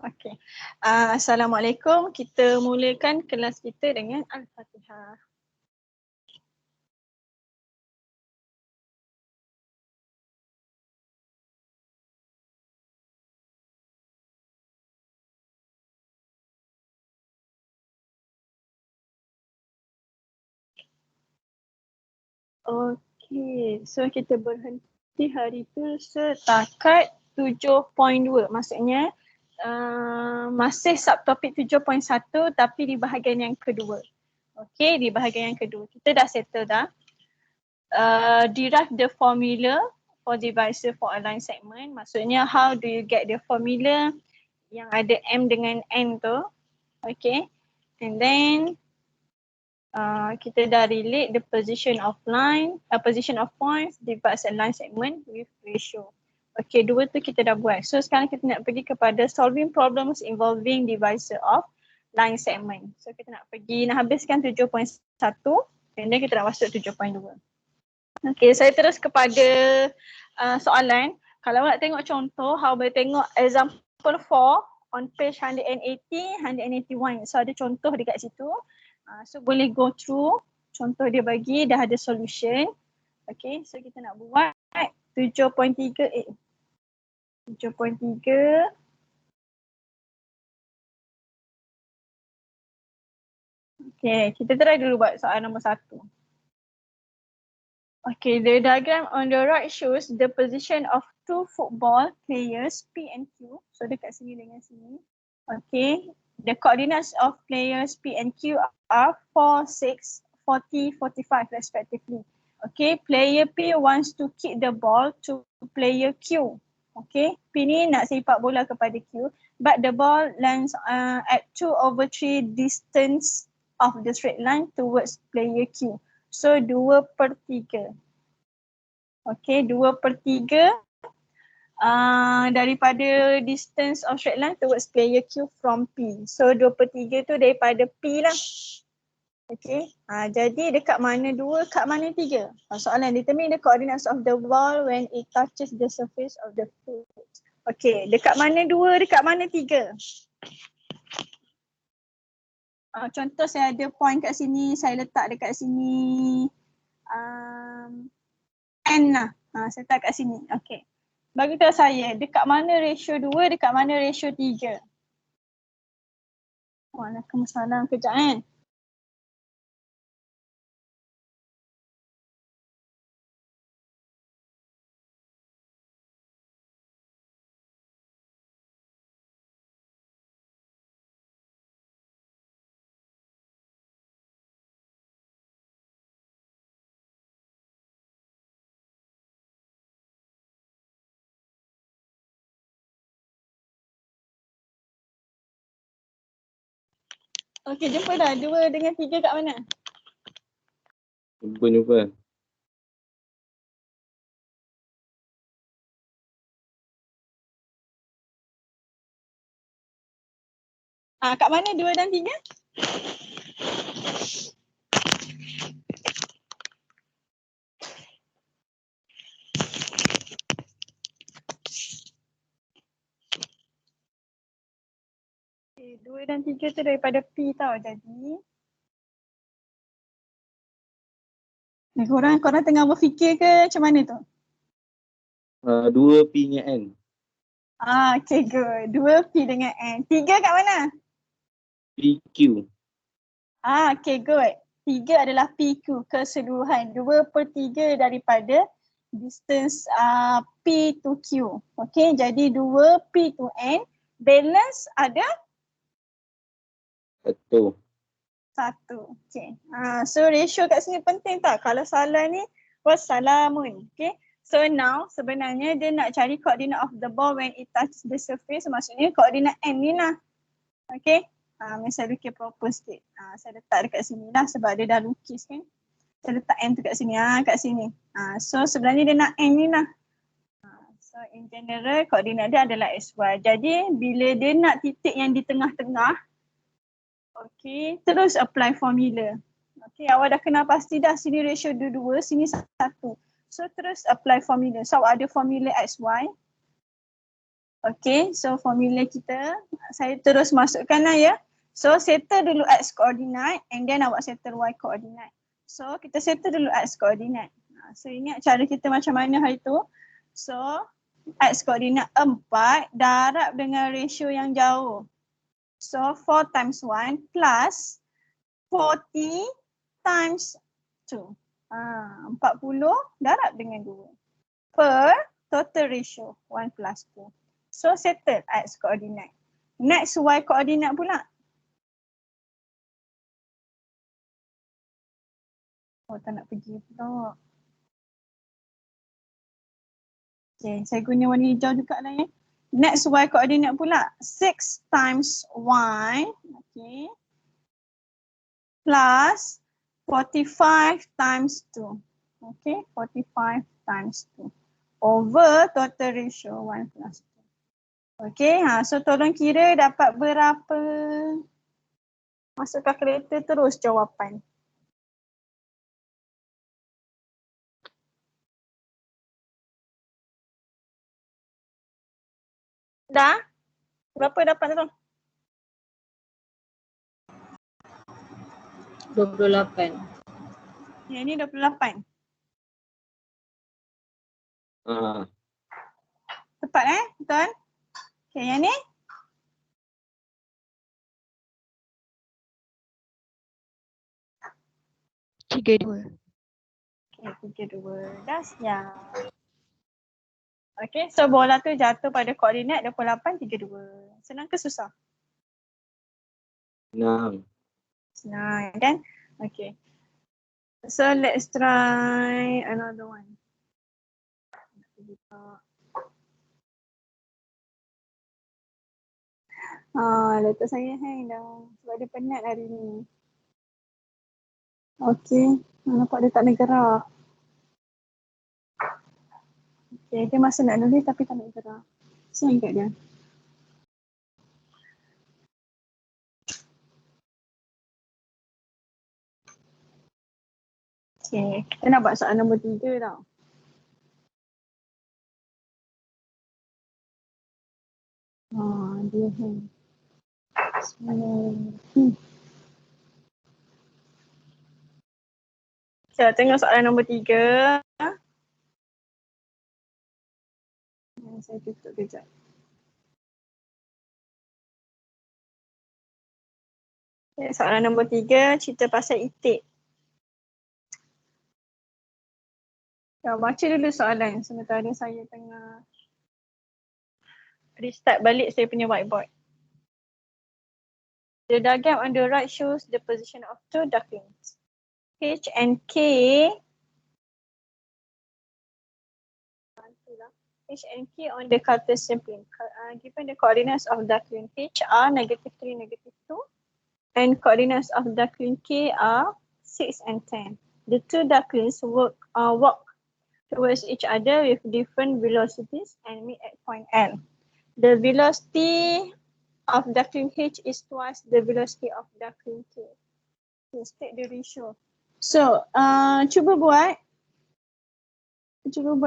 Okey. Assalamualaikum. Kita mulakan kelas kita dengan Al-Fatihah. Okey. So kita berhenti hari tu setakat 7.2. Maksudnya masih subtopik 7.1 tapi di bahagian yang kedua. Okey, di bahagian yang kedua. Kita dah settle dah. Derive the formula for divisor for a line segment. Maksudnya how do you get the formula yang ada M dengan N tu. Okay. And then kita dah relate the position of line, position of points divides a line segment with ratio. Okay, dua tu kita dah buat. So sekarang kita nak pergi kepada solving problems involving divisor of line segment. So kita nak habiskan 7.1 and then kita nak masuk 7.2. Okay, saya terus kepada soalan. Kalau nak tengok contoh, boleh tengok example 4 on page 180, 181. So ada contoh dekat situ. So boleh go through. Contoh dia bagi, dah ada solution. Okay, so kita nak buat 7.3. 7.3. Okay, kita try dulu buat soalan nombor 1. Okay, the diagram on the right shows the position of two football players P and Q. So dekat sini dengan sini. Okay, the coordinates of players P and Q are 4, 6, 40, 45 respectively. Okay, player P wants to kick the ball to player Q. Okay, P ni nak sepak bola kepada Q, but the ball lands at 2/3 distance of the straight line towards player Q. So 2/3. Okay, 2/3 daripada distance of straight line towards player Q from P. So 2/3 tu daripada P lah. Okay, jadi dekat mana 2, kat mana 3? Soalan determine the coordinates of the ball when it touches the surface of the foot. Okay, dekat mana 2, dekat mana 3? Contoh saya ada point kat sini, saya letak dekat sini N lah. Saya letak kat sini. Okay. Bagi tahu saya, dekat mana ratio 2, dekat mana ratio 3? Ada kemasalah kejap kan? Okay, jumpa dah. 2 dengan 3 kat mana? Jumpa. Kat mana 2 dan 3? Okay, 2 dan 3 tu daripada P tau. Jadi korang tengah berfikir ke macam mana tu? 2 P dengan N. Okay, good. 2 P dengan N. 3 kat mana? PQ. Okay, good. 3 adalah PQ, keseluruhan. 2/3 daripada distance P to Q. Okay, jadi 2 P to N. Balance ada? 1. Okay. So ratio kat sini penting tak? Kalau salah ni, wassalamun. Okay. So now sebenarnya dia nak cari coordinate of the ball when it touches the surface. Maksudnya koordinat N ni lah. Okay. Saya lukis proper sikit. Saya letak dekat sini lah sebab dia dah lukis kan. Saya letak N tu kat sini. Kat sini. So sebenarnya dia nak N ni lah. So in general koordinat dia adalah XY. Jadi bila dia nak titik yang di tengah-tengah, okay, terus apply formula. Okay, awak dah kenal pasti dah sini ratio 2, sini 1. So terus apply formula. So awak ada formula XY. Okay, so formula kita, saya terus masukkan lah ya. So settle dulu x coordinate and then awak settle y coordinate. So kita settle dulu x coordinate. So ingat cara kita macam mana hari tu. So x coordinate 4 darab dengan ratio yang jauh. So 4 times 1 plus 40 times 2. 40 darab dengan 2 per total ratio 1 plus 2. So settle x coordinate. Next y coordinate pula. Oh tak nak pergi pula. Okay, saya guna warna hijau juga lah ya. Next y coordinate pula. 6 times y. Okay. Plus 45 times 2. Okay, 45 times 2. Over total ratio 1 plus 2. Okay, so tolong kira dapat berapa. Masuk kalkulator terus jawapan. Dah? Berapa dapat tu? 28. Yang ni 28. Tepat betul? Okay, yang ni? Tiga dua. Okay, 32. Dah siap. Okay, so bola tu jatuh pada koordinat 28, 32. Senang ke susah? Senang. Senang kan? Okay. So let's try another one. Letak saya hang dah sebab dia penat hari ni. Okay, nampak dia tak nak gerak. Okay, dia masa nak nulis tapi tak nak gerak. Siang kat dia. Okay, kita nak buat soalan nombor 3 tau. Dia hang. Kita tengok soalan nombor 3. Saya tutup kejap. Okay, soalan nombor 3 cerita pasal itik. Baca dulu soalan sementara saya tengah restart balik saya punya whiteboard. The diagram on the right shows the position of two ducklings. H and K. H and K on the Cartesian plane. Given the coordinates of duckling H are -3, -2, and coordinates of duckling K are 6 and 10. The two ducklings walk towards each other with different velocities and meet at point L. The velocity of duckling H is twice the velocity of duckling K. Okay, state the ratio. So, cuba buat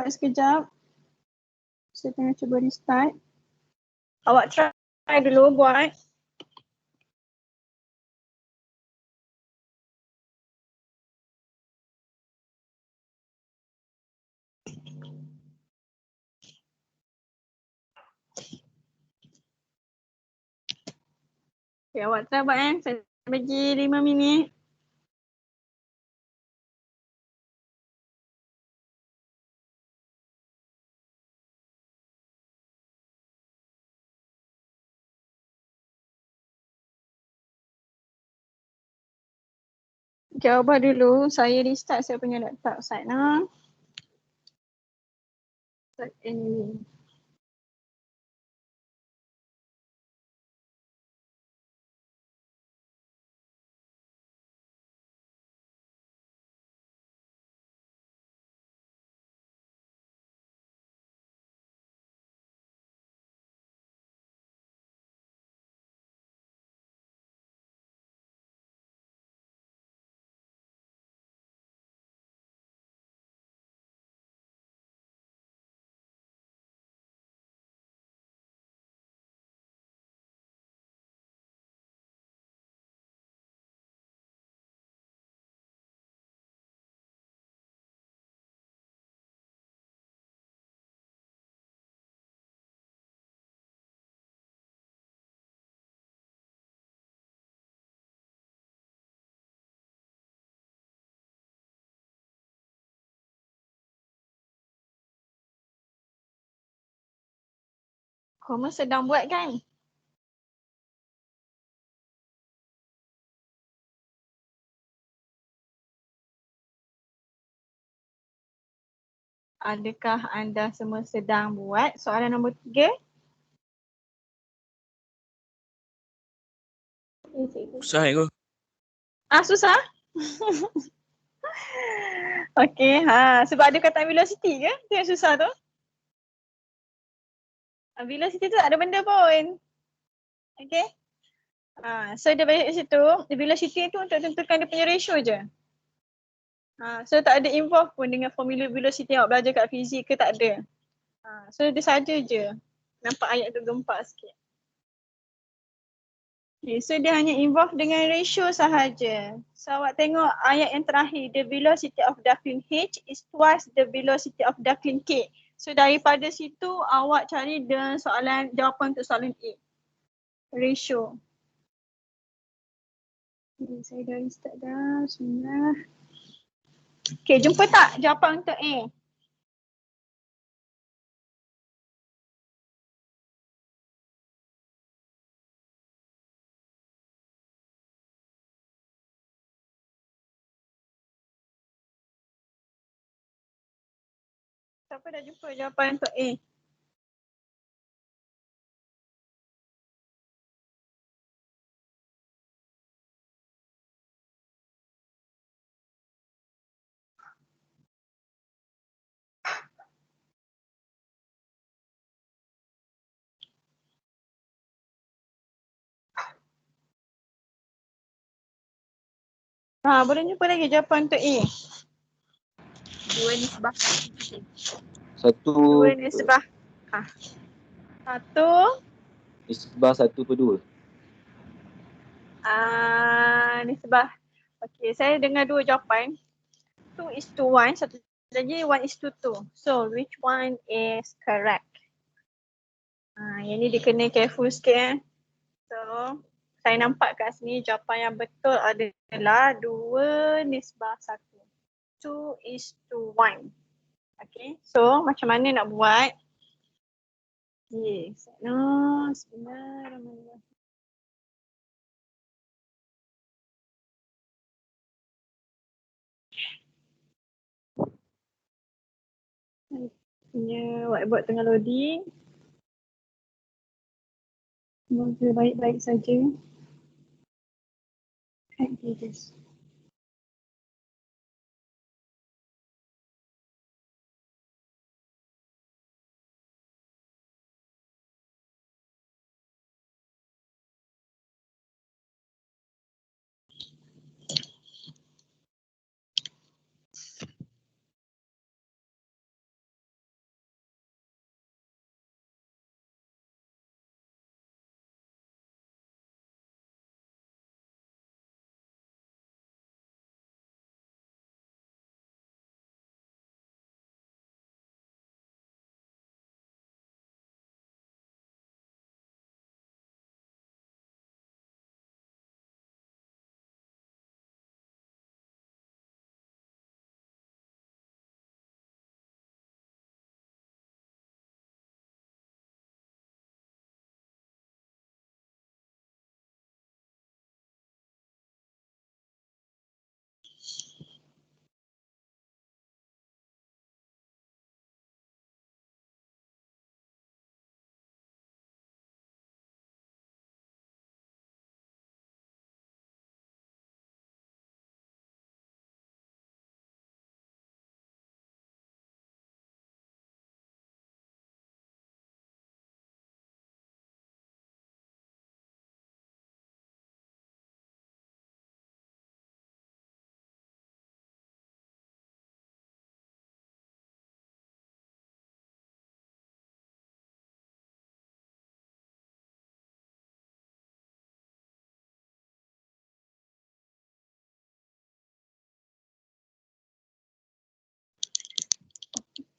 sekejap. Saya tengah cuba restart. Awak try dulu buat. Okay, awak try buat Saya bagi 5 minit. Okay, awak dulu. Saya restart saya punya laptop sana. Anyway. Koma sedang buat kan? Adakah anda semua sedang buat soalan nombor 3? Susah ya kau. Susah? Okey, sebab ada kata velocity ke? Itu yang susah tu. Velocity tu tak ada benda pun. Okey. So dia balik situ, velocity tu untuk tentukan dia punya ratio je. So tak ada involve pun dengan formula velocity awak belajar kat fizik ke, tak ada. So dia saja je. Nampak ayat tu gempak sikit. Okay, so dia hanya involve dengan ratio sahaja. So awak tengok ayat yang terakhir, the velocity of duckling H is twice the velocity of duckling K. So daripada situ awak cari dengan soalan, jawapan untuk soalan A. Ratio. Okay, saya dah start dah. Bismillah. Okay, jumpa tak jawapan untuk A? Siapa dah jumpa jawapan untuk A? Boleh jumpa lagi jawapan untuk A? 2 nisbah. 1 2 nisbah. 1 nisbah 1/2. nisbah. Okay, saya dengar dua jawapan. 2:1, satu lagi 1:2. So, which one is correct? Yang ni dia kena careful sikit. So, saya nampak kat sini jawapan yang betul adalah 2 nisbah 1. 2:1. Okay, so macam mana nak buat? Yes. Bismillahirrahmanirrahim. Punya whiteboard tengah loading. Semoga baik-baik saja. Pages.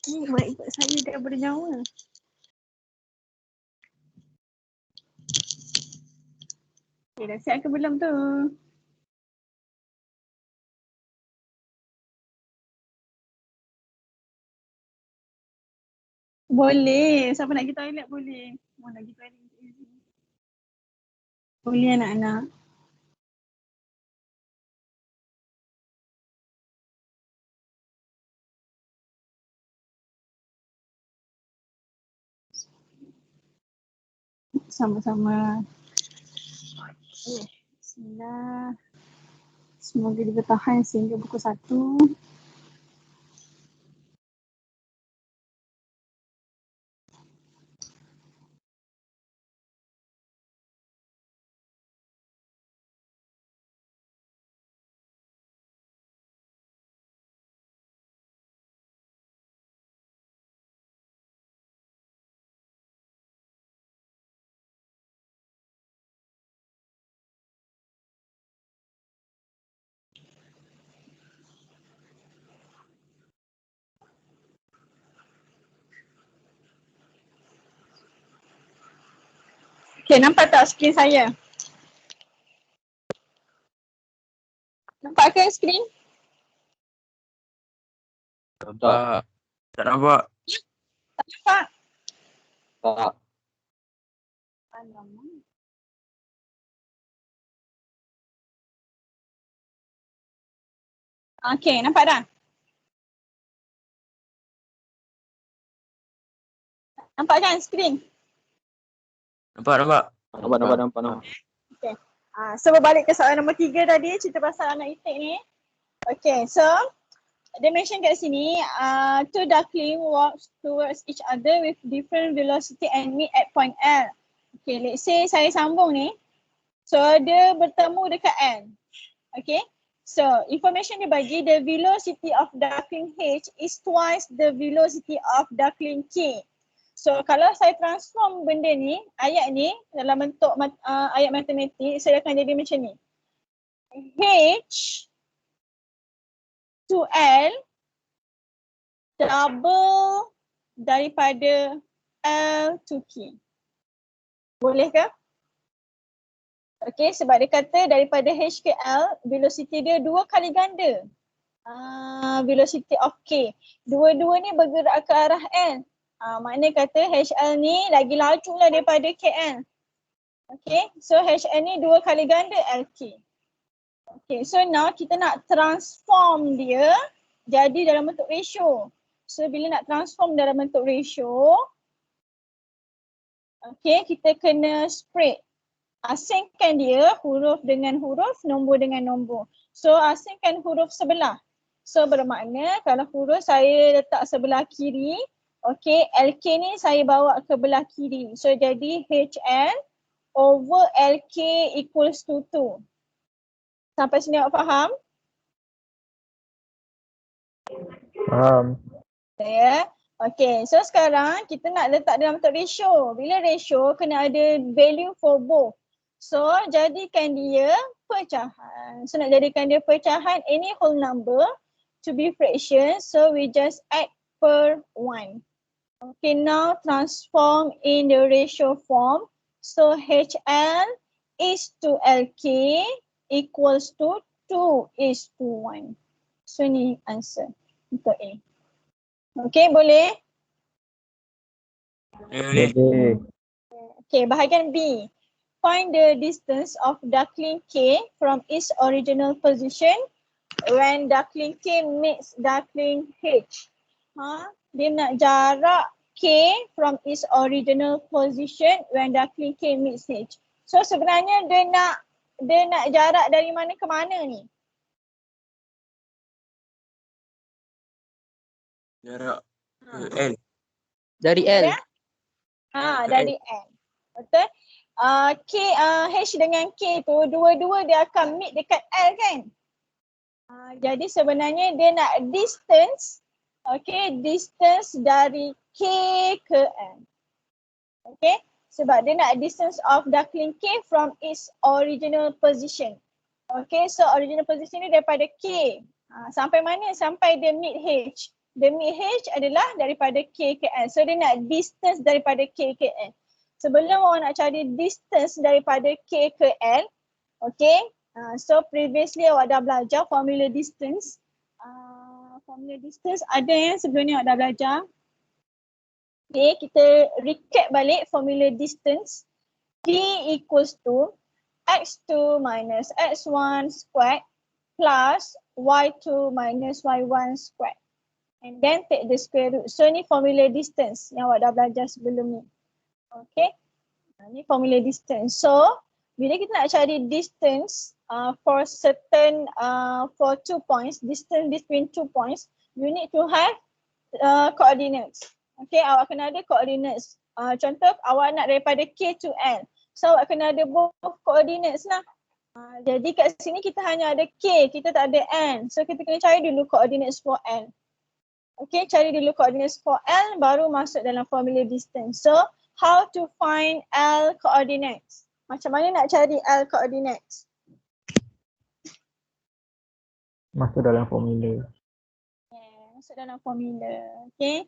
Baik-baik saya dah bernyawa. Okay, dah siap ke belum tu? Boleh. Siapa nak pergi toilet boleh. Mau nak pergi toilet. Boleh anak-anak. Sama-sama. Bismillah. Semoga dia bertahan sehingga pukul 1. Okay, nampak tak skrin saya? Nampak ke skrin? Nampak. Tak nampak. Tak nampak? Tak. Alamak. Okay, nampak dah? Nampak kan skrin? Nampak. Nampak. Okay. So berbalik ke soalan nombor 3 tadi, cerita pasal anak itik ni. Okay, so dia mention kat sini, two duckling walks towards each other with different velocity and meet at point L. Okay, let's say saya sambung ni. So dia bertemu dekat L. Okay, so information dia bagi the velocity of duckling H is twice the velocity of duckling K. So kalau saya transform benda ni, ayat ni dalam bentuk ayat matematik, saya akan jadi macam ni. H to L double daripada L to K. Boleh ke? Okay, sebab dia kata daripada H ke L, velocity dia 2 kali ganda. Velocity of K. Dua-dua ni bergerak ke arah L. Maknanya kata HL ni lagi laju lah daripada KL. Okay, so HL ni 2 kali ganda LK. Okay, so now kita nak transform dia jadi dalam bentuk ratio. So bila nak transform dalam bentuk ratio, okay, kita kena spread. Asingkan dia huruf dengan huruf, nombor dengan nombor. So asingkan huruf sebelah. So bermakna kalau huruf saya letak sebelah kiri, okay, LK ni saya bawa ke belah kiri. So jadi HL over LK equals to 2. Sampai sini awak faham? Faham. Ya. Okay, so sekarang kita nak letak dalam bentuk ratio. Bila ratio kena ada value for both. So jadikan dia pecahan. So nak jadikan dia pecahan, any whole number to be fraction. So we just add per 1. Okay, now transform in the ratio form. So HL is to LK equals to 2 is to 1. So ni answer untuk A. Okay, boleh? Boleh. Okay, bahagian B. Find the distance of duckling K from its original position when duckling K meets duckling H. Dia nak jarak K from its original position when duckling K meets H. So sebenarnya dia nak jarak dari mana ke mana ni? Jarak L. Dari L. Dari N. Betul? H dengan K tu dua-dua dia akan meet dekat L kan? Jadi sebenarnya dia nak distance, okay, distance dari K ke L. Okay, sebab dia nak distance of duckling K from its original position. Okay, so original position ni daripada K. Sampai mana? Sampai dia meet H. Dia meet H adalah daripada K ke L. So dia nak distance daripada K ke L. Sebelum orang nak cari distance daripada K ke L, okay, so previously awak dah belajar formula distance. Formula distance ada yang sebelum ni awak dah belajar. Okay, kita recap balik formula distance. D equals to x2 minus x1 squared plus y2 minus y1 squared. And then take the square root. So ni formula distance yang awak dah belajar sebelum ni. Okay. Ni formula distance. So bila kita nak cari distance for certain for 2 points, distance between 2 points, you need to have coordinates. Okay, awak kena ada coordinates. Contoh awak nak daripada K to L. So awak kena ada both coordinates lah. Jadi kat sini kita hanya ada K, kita tak ada N. So kita kena cari dulu coordinates for L. Okay, cari dulu coordinates for L baru masuk dalam formula distance. So how to find L coordinates? Macam mana nak cari L coordinates? Masuk dalam formula. Masuk dalam formula. Okay.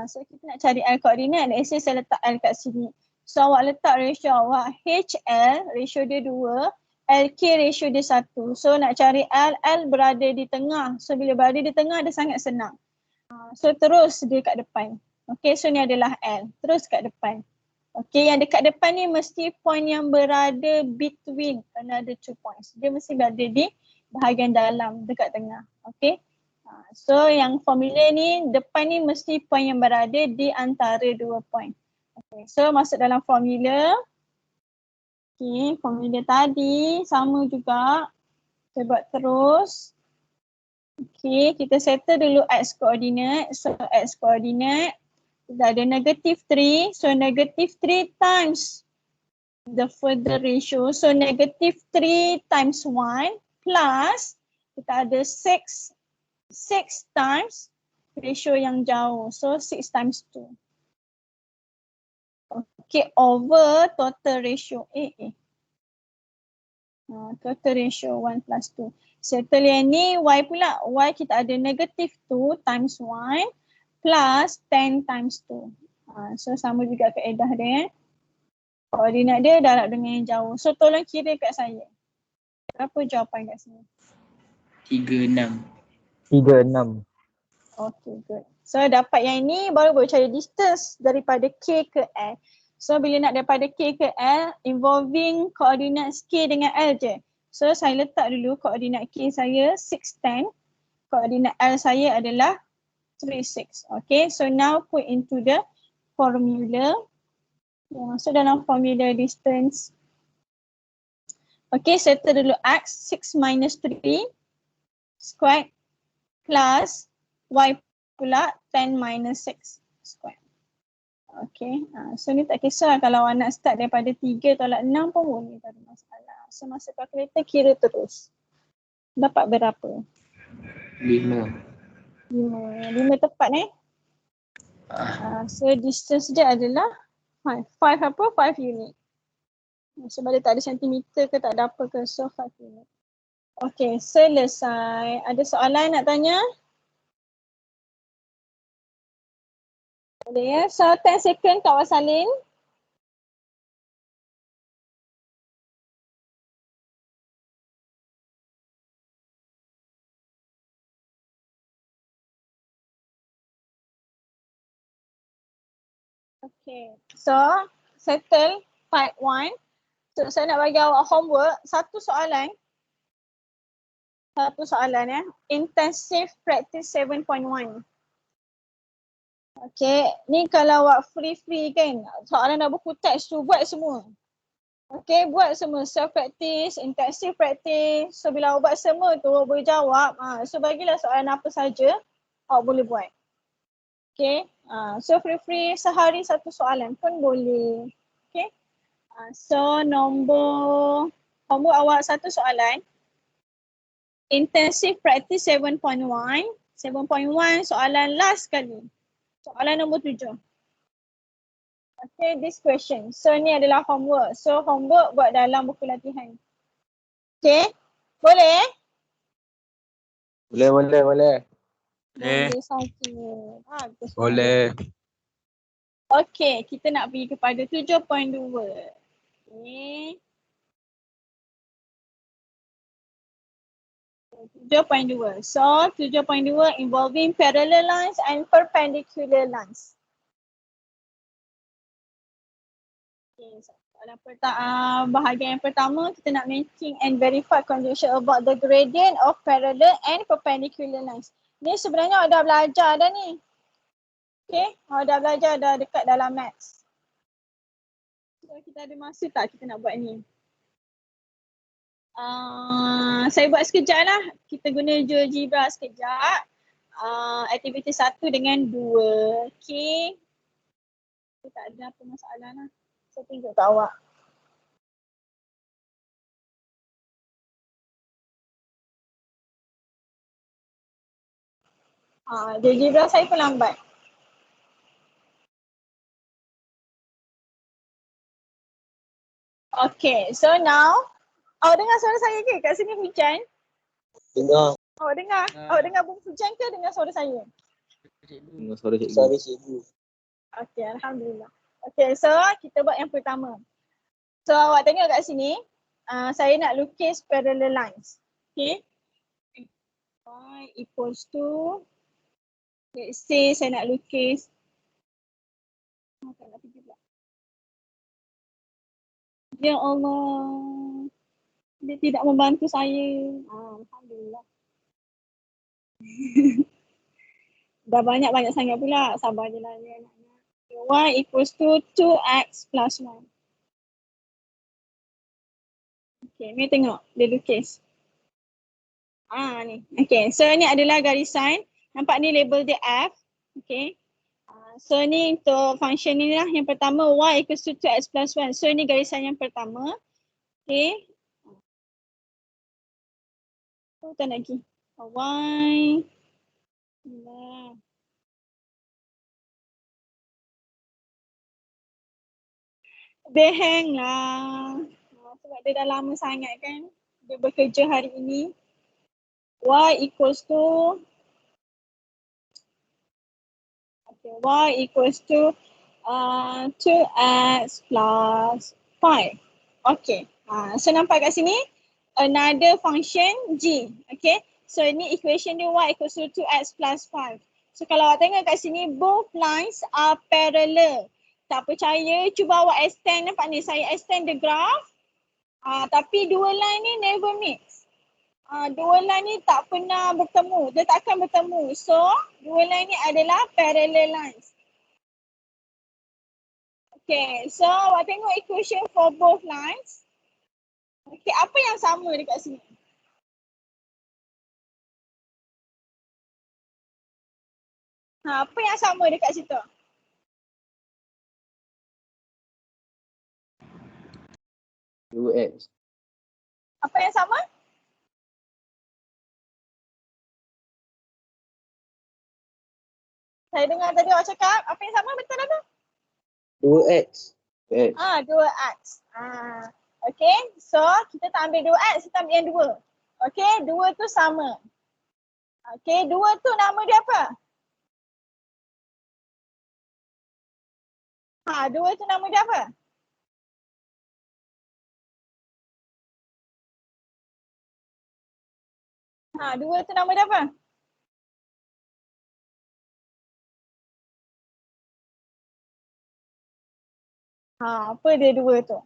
So kita nak cari L coordinate. Let's say saya letak L kat sini. So awak letak ratio awak HL, ratio dia 2. LK ratio dia 1. So nak cari L, L berada di tengah. So bila berada di tengah dia sangat senang. So terus dia kat depan. Okay, so ni adalah L. Terus kat depan. Okay, yang dekat depan ni mesti point yang berada between another 2 points. Dia mesti berada di bahagian dalam, dekat tengah. Okay. So yang formula ni, depan ni mesti point yang berada di antara 2 point. Okay, so masuk dalam formula. Okay, formula tadi sama juga. Kita buat terus. Okay, kita settle dulu x coordinate. So x coordinate, kita ada negative 3. So negative 3 times the further ratio. So negative 3 times 1 plus kita ada 6 times ratio yang jauh. So 6 times 2. Okay, over total ratio total ratio 1 plus 2. Settle yang ni y pula. Y kita ada negative 2 times 1 plus 10 times 2. So sama juga kaedah dia. Koordinat dia darab dengan yang jauh. So tolong kira kat saya. Berapa jawapan kat sini? 36. 36. Okay, good. So dapat yang ni baru boleh cari distance daripada K ke L. So bila nak daripada K ke L, involving koordinat K dengan L je. So saya letak dulu koordinat K saya 610. Koordinat L saya adalah 36. Okay, so now put into the formula. Masuk dalam formula distance. Okay, settle dulu x 6 minus 3 squared plus y pula 10 minus 6 squared. Okay, so ni tak kisah kalau awak nak start daripada 3 tolak 6 pun boleh, tak ada masalah. So masuk kalkulator kira terus. Dapat berapa? 5. 5 tepat so distance dia adalah 5 apa? 5 unit. Sebab dia tak ada sentimeter ke tak ada apa ke, so 5 unit. Okay, selesai. Ada soalan nak tanya? Boleh ya? So 10 second Kak Wasalin. Okay, so settle part 1. So saya nak bagi awak homework, satu soalan ya. Intensive practice 7.1. Okay, ni kalau awak free kan, soalan dah buku teks tu buat semua. Okay, buat semua self practice, intensive practice. So bila awak buat semua tu, awak boleh jawab. So bagilah soalan apa saja awak boleh buat. Okay, so free sehari satu soalan pun boleh. Okay, so nombor homework awak satu soalan. Intensive practice 7.1. 7.1 soalan last kali. Soalan nombor 7. Okay, this question. So ni adalah homework. So homework buat dalam buku latihan. Okay, boleh? Boleh. Boleh. Boleh saja. Bagus. Boleh. Okay, kita nak pergi kepada 7.2. Okay. 7.2. So 7.2 involving parallel lines and perpendicular lines. Okay, soalan bahagian yang pertama kita nak matching and verify conjunction about the gradient of parallel and perpendicular lines. Ni sebenarnya awak dah belajar dah ni. Okay, awak dah belajar dah dekat dalam maths. So, kita ada masa tak kita nak buat ni? Saya buat sekejap lah. Kita guna GeoGebra sekejap. Aktiviti 1 dengan 2. Okay. Tak ada apa masalah lah. Saya tunjuk kat awak. GeoGebra saya pun lambat. Okay, so now awak dengar suara saya ke? Kat sini hujan. Dengar. Awak dengar? Awak dengar bunyi hujan ke dengar suara saya? Dengar suara cikgu. Suara cikgu. Okay, Alhamdulillah. Okay, so kita buat yang pertama. So awak tengok kat sini, saya nak lukis parallel lines. Okay. Y equals to, let's say saya nak lukis, tak nak pergi pula. Ya Allah, dia tidak membantu saya. Alhamdulillah. Dah banyak-banyak sangat pula. Sabar je lah ni anak-anak. Y equals to 2x plus 1. Okay, ni tengok. Dia lukis. Ni. Okay, so ni adalah garisan. Nampak ni label dia F. Okay. So ni untuk function ni lah. Yang pertama y equals to 2x plus 1. So ni garisan yang pertama. Okay. Tak nak lagi. Y. Dia hang lah. Sebab dia dah lama sangat kan. Dia bekerja hari ini. Y equals to y equals to 2x plus 5. Okay. So nampak kat sini another function g. Okay. So ini equation dia y equals to 2x plus 5. So kalau awak tengok kat sini both lines are parallel. Tak percaya cuba awak extend, nampak ni saya extend the graph. Tapi dua line ni never mix. Dua line ni tak pernah bertemu. Dia takkan bertemu. So, dua line ni adalah parallel lines. Okay, so awak tengok equation for both lines. Okay, apa yang sama dekat sini? Apa yang sama dekat situ? Dua X. Apa yang sama? Saya dengar tadi awak cakap, apa yang sama betul apa? 2X. X. 2x. Okay, so kita tak ambil 2x, kita ambil yang 2. Okay, 2 tu sama. Okay, 2 tu nama dia apa? 2 tu nama dia apa? Dua tu nama dia apa? Apa dia 2 tu?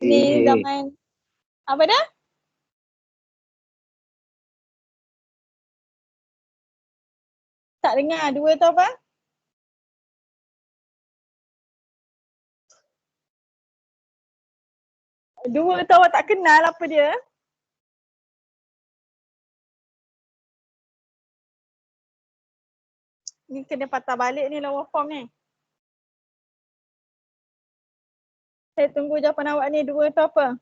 Ni zaman apa dah? Tak dengar 2 tu apa? Dua tu awak tak kenal apa dia? Ni kena patah balik ni lower form ni. Saya tunggu jawapan awak ni, 2 tu apa?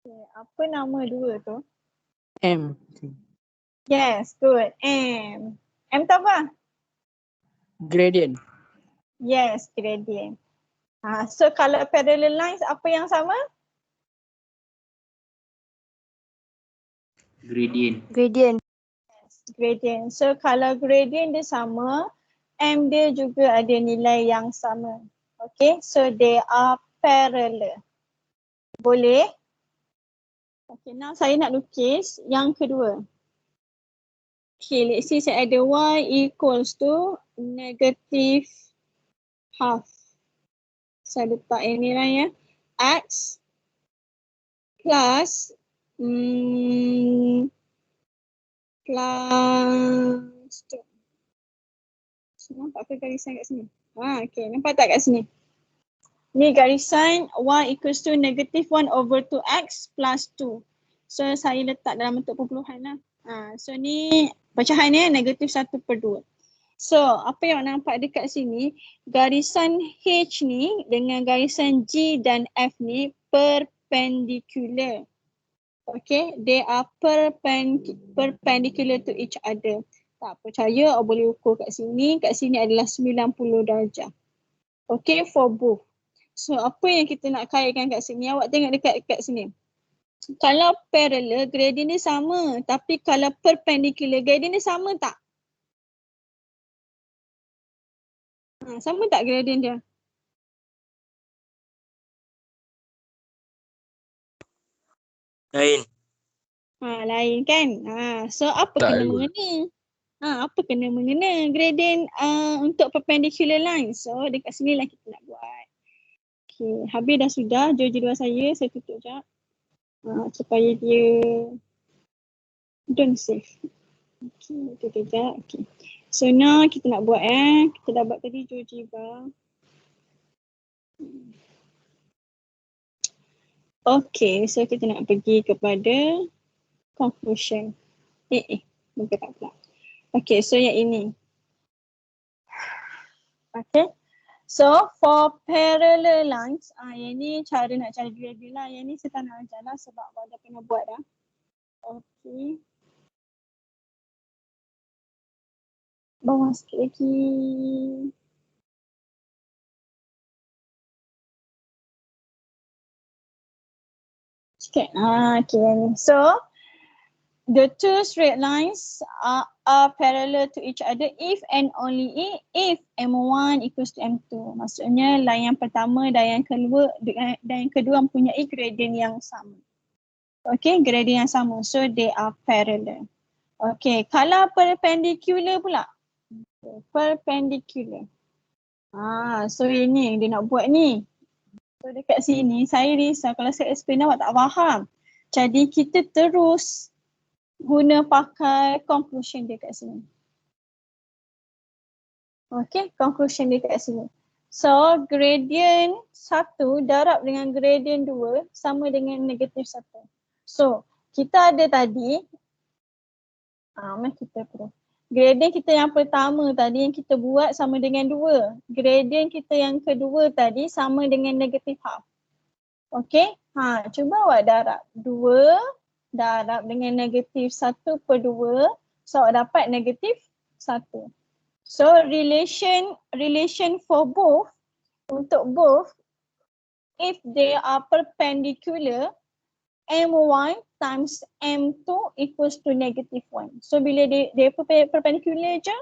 Okay, apa nama 2 tu? M. Yes, good. M. M tu apa? Gradient. Yes, gradient. So kalau parallel lines apa yang sama? Gradient. Gradient. Gradient. So kalau gradient dia sama, M dia juga ada nilai yang sama. Okay, so they are parallel. Boleh? Okay, now saya nak lukis yang kedua. Okay, let's see saya ada y equals to negative half. Saya letak yang ni lah ya. X plus plus nampak ke garisan kat sini? Okay, nampak tak kat sini? Ni garisan y equals to negative 1 over 2x plus 2. So saya letak dalam bentuk perpuluhan lah. So ni pecahan ni negatif 1/2. So apa yang nampak dekat sini, garisan H ni dengan garisan G dan F ni perpendicular. Okay, they are perpendicular to each other. Tak percaya, boleh ukur kat sini. Kat sini adalah 90 darjah. Okay, for both. So apa yang kita nak kaitkan kat sini? Awak tengok dekat sini. Kalau parallel, gradient dia sama. Tapi kalau perpendicular, gradient dia sama tak? Sama tak gradient dia? Lain. Lain kan? So apa Tak kena lain. mengena? Apa kena mengena gradient untuk perpendicular line? So dekat sini lah kita nak buat. Okay, habis dah sudah. Jawapan saya tutup sekejap. Supaya dia don't save. Okay, tutup sekejap. Okay. So now kita nak buat kita dah buat tadi GeoGebra. Okay, so kita nak pergi kepada conclusion. Bukan tak pula. Okay, so yang ini. Okay. So for parallel lines, yang ni cara nak cari gradient lah. Yang ni saya tak nak ajar lah sebab awak dah pernah buat dah. Okay. Bawah sikit lagi. Sikit. Okay. So the two straight lines are parallel to each other if and only if M1 equals to M2. Maksudnya line yang pertama dan yang kedua mempunyai gradient yang sama. Okay, gradient yang sama. So they are parallel. Okay, kalau perpendicular pula. Perpendicular. So ini yang dia nak buat ni. So dekat sini saya risau kalau saya explain awak tak faham. Jadi kita terus guna pakai conclusion dia kat sini. Okay, conclusion dia kat sini. So gradient 1 darab dengan gradient 2 sama dengan negatif 1. So kita ada tadi, mari kita proof. Gradient kita yang pertama tadi yang kita buat sama dengan 2. Gradient kita yang kedua tadi sama dengan negatif half. Okay, cuba awak darab 2 darab dengan negatif 1/2. So awak dapat negatif 1. So relation for both, untuk both, if they are perpendicular, M1 times M2 equals to negative 1. So bila dia perpendicular je,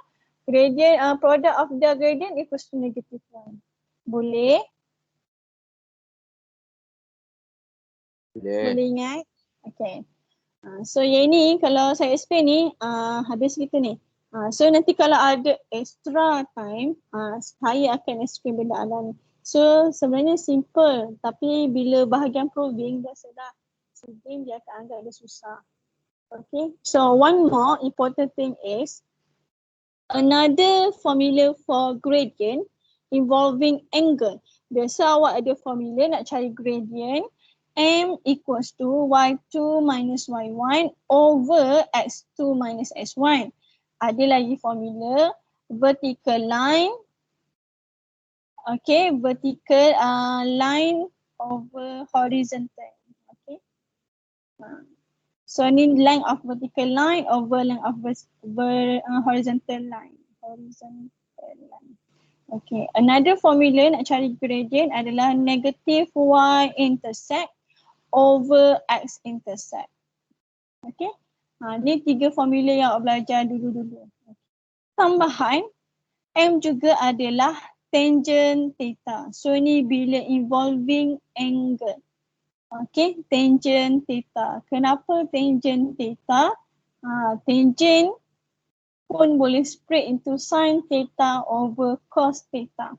gradient, product of the gradient equals to negative 1. Boleh? Boleh ingat? Okay. So yang ni kalau saya explain ni habis kita ni. So nanti kalau ada extra time saya akan explain benda alam ni. So sebenarnya simple tapi bila bahagian proving biasa dah sedih dia akan anggap dia susah. Okay. So one more important thing is another formula for gradient involving angle. Biasa awak ada formula nak cari gradient M equals to y2 minus y1 over x2 minus x1. Ada lagi formula vertical line. Okay, vertical line over horizontal. Okay. So ni length of vertical line over length of horizontal line. Horizontal line. Okay, another formula nak cari gradient adalah negative y intercept over x intercept. Okay. Ni 3 formula yang awak belajar dulu-dulu. Tambahan, M juga adalah tangent theta. So ni bila involving angle. Okay, tangent theta. Kenapa tangent theta? Tangent pun boleh spread into sin theta over cos theta.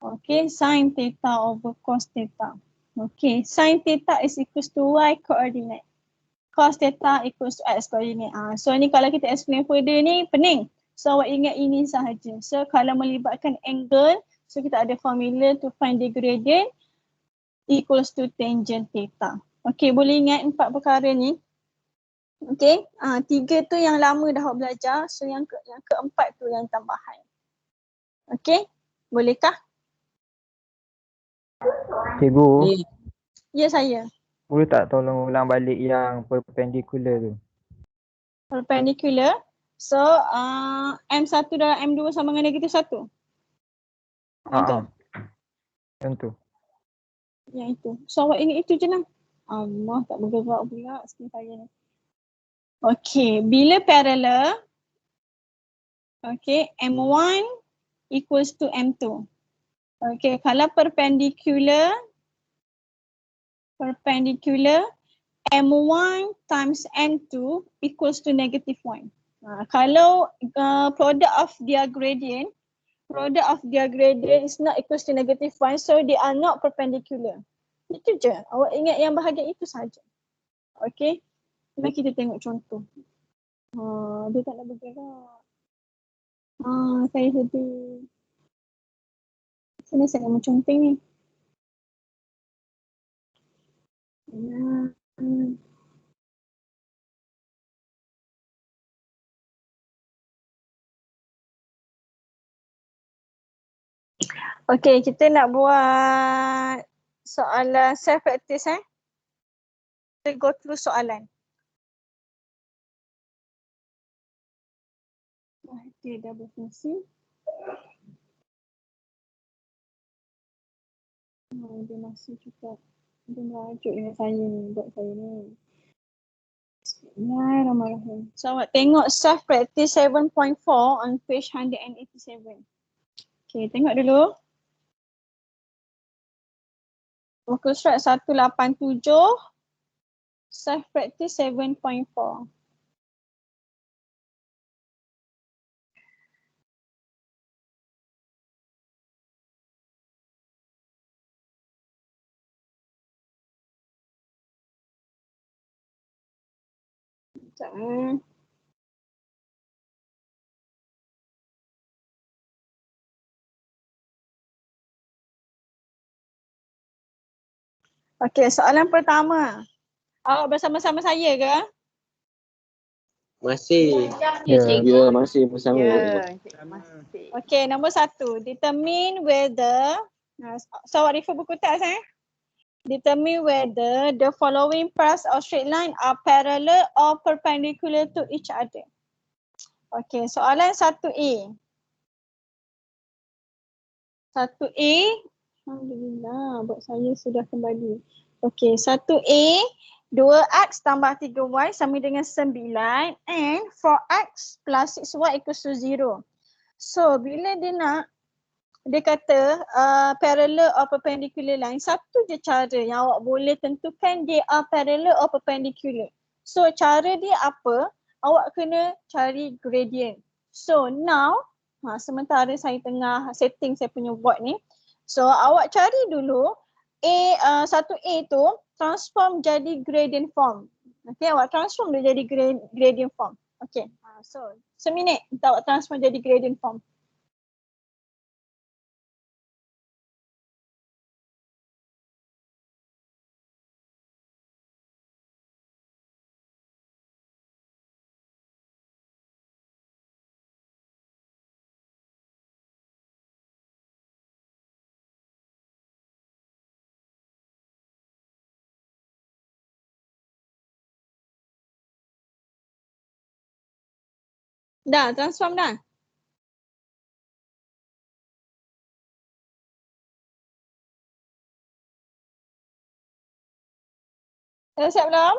Okay, sin theta over cos theta. Okay, sin theta is equals to y coordinate. Cos theta equals to x coordinate. So ni kalau kita explain further ni pening. So awak ingat ini sahaja. So kalau melibatkan angle, so kita ada formula to find the gradient equals to tangent theta. Okay, boleh ingat 4 perkara ni. Okay, 3 tu yang lama dah awak belajar. So yang keempat tu yang tambahan. Okay, bolehkah? Cikgu, Ni Ya saya. boleh tak tolong ulang balik yang perpendicular tu? Perpendicular. So M1 dan M2 sama dengan negatif 1. Yang tu. Tentu. Yang itu. So awak ingat itu je lah. Allah tak bergerak pula skrin saya ni. Okay, bila parallel, okay, M1 equals to M2. Okay, kalau perpendicular, M1 times M2 equals to negative 1. Kalau product of their gradient is not equals to negative 1, so they are not perpendicular. Itu je. Awak ingat yang bahagian itu sahaja. Okay. Mari kita tengok contoh. Dia tak nak bergerak. Saya sedih. Sini saya nak menconteng ni. Okay, kita nak buat soalan self-practice Kita go through soalan. Dia dah berfungsi. Dia masih juga. Dia merajuk dengan saya ni, buat saya ni. Bismillahirrahmanirrahim. So awak tengok self-practice 7.4 on page 187. Okay, tengok dulu. Muka surat 187, self-practice 7.4. Sekejap. Okey, soalan pertama. Awak bersama-sama saya ke? masih. Ya. Ya, masih bersama. Okey, nombor 1. Determine whether, so awak refer buku teks Determine whether the following paths of straight line are parallel or perpendicular to each other. Okey, soalan 1A. 1A. Alhamdulillah, buat saya sudah kembali. Okey, 1A, 2x tambah 3y sama dengan 9 and 4x plus 6y equals to 0. So, bila dia kata parallel or perpendicular line, satu je cara yang awak boleh tentukan dia are parallel or perpendicular. So, cara dia apa? Awak kena cari gradient. So, now, sementara saya tengah setting saya punya board ni, so awak cari dulu satu A tu transform jadi gradient form. Okay, awak transform dia jadi gradient form. Okay, so seminit untuk awak transform jadi gradient form. Dah, transform dah. Dah siap belum?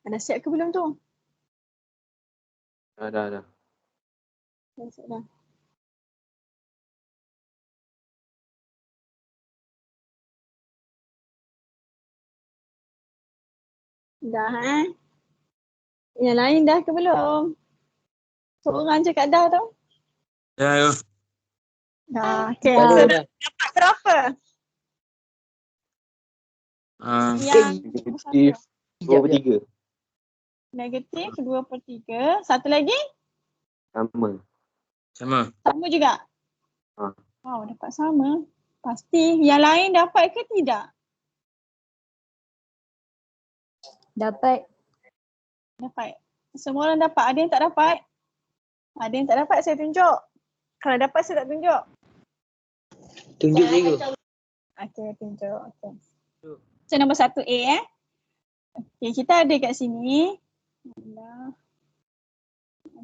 Dah siap ke belum tu? Dah. Dah siap dah. Dah Yang lain dah ke belum? Seorang cakap dah tu. Dah tu. Dah. Okay. Dah. So Dah. dapat berapa? Yang Negatif 2/3. negatif 2/3. Satu lagi? Sama. Sama juga? Ha. Wow, dapat sama. Pasti. Yang lain dapat ke tidak? Dapat. Dapat. Semua orang dapat. Ada yang tak dapat? Ada yang tak dapat, saya tunjuk. Kalau dapat, saya tak tunjuk. Tunjuk cikgu. Okay, tunjuk. Okay. So, nombor 1A Okay, kita ada kat sini.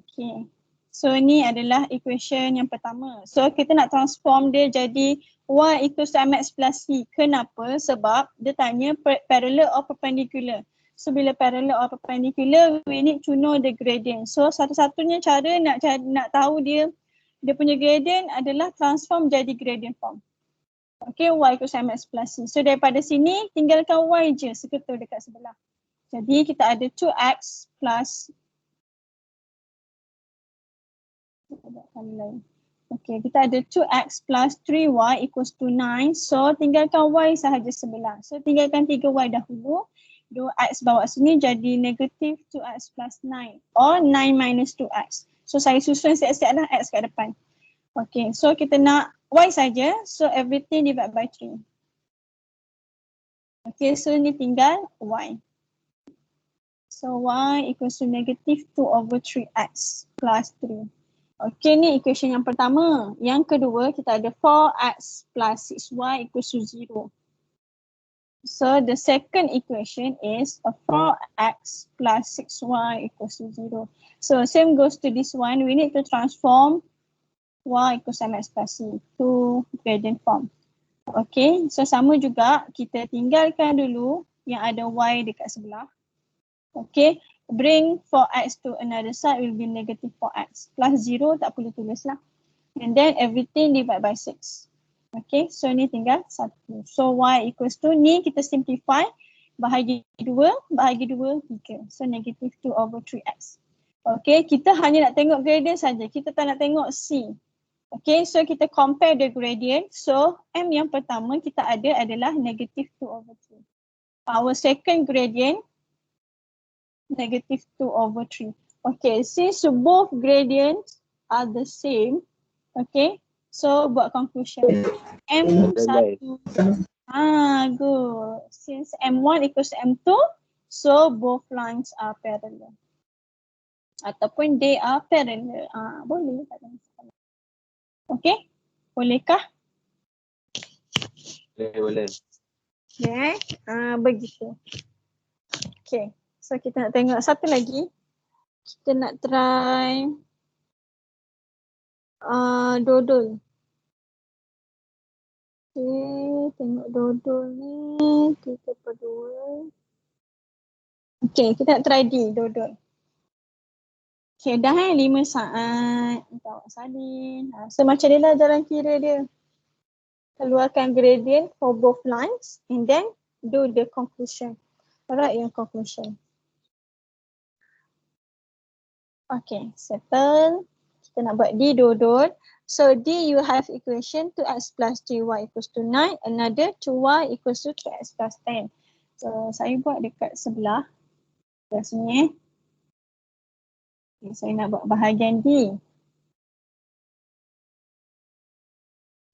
Okay. So, ni adalah equation yang pertama. So, kita nak transform dia jadi y equals to mx plus c. Kenapa? Sebab dia tanya parallel or perpendicular. So, bila parallel or perpendicular, we need to know the gradient. So, satu-satunya cara nak tahu dia punya gradient adalah transform jadi gradient form. Okay, y equals to mx plus c. So, daripada sini, tinggalkan y je seketul dekat sebelah. Jadi, kita ada 2x plus Okay, kita ada 2x plus 3y equals to 9. So, tinggalkan y sahaja sebelah. So, tinggalkan 3y dahulu. 2x bawa sini jadi negatif 2x plus 9 or 9 minus 2x. So, saya susun siap-siap dah x kat depan. Okay, so kita nak y saja. So, everything divide by 3. Okay, so ni tinggal y. So, y equals to negative 2 over 3x plus 3. Okay, ni equation yang pertama. Yang kedua, kita ada 4x plus 6y equals to 0. So, the second equation is a 4x plus 6y equals to 0. So, same goes to this one. We need to transform y equals to mx plus c to gradient form. Okay, so sama juga. Kita tinggalkan dulu yang ada y dekat sebelah. Okay, bring 4x to another side will be negative 4x. Plus 0 tak perlu tulis lah. And then everything divide by 6. Okay, so ni tinggal 1. So y equals to, ni kita simplify. Bahagi 2, 3. So negative 2 over 3x. Okay, kita hanya nak tengok gradient saja. Kita tak nak tengok c. Okay, so kita compare the gradient. So m yang pertama kita ada adalah negative 2 over 3. Our second gradient negative 2 over 3. Okay, since both gradients are the same, okay, so buat conclusion. M1, good. Since M1 equals to M2, so both lines are parallel. Ataupun they are parallel. Boleh, tak ada masalah. Okay, bolehkah? Boleh. Okay, begitu. Okay. So kita nak tengok satu lagi. Kita nak try dodol. Okay, tengok dodol ni 3/2. Okay, kita nak try dodol. Okay, dah 5 saat. Kita awak salin. So macam ni lah jalan kira dia. Keluarkan gradient for both lines and then do the conclusion. Alright, yang conclusion. Okay, settle. Kita nak buat D dodol. So D you have equation 2x plus 3y equals to 9. Another 2y equals to 3x plus 10. So saya buat dekat sebelah. Dekat sini Okay, saya nak buat bahagian D.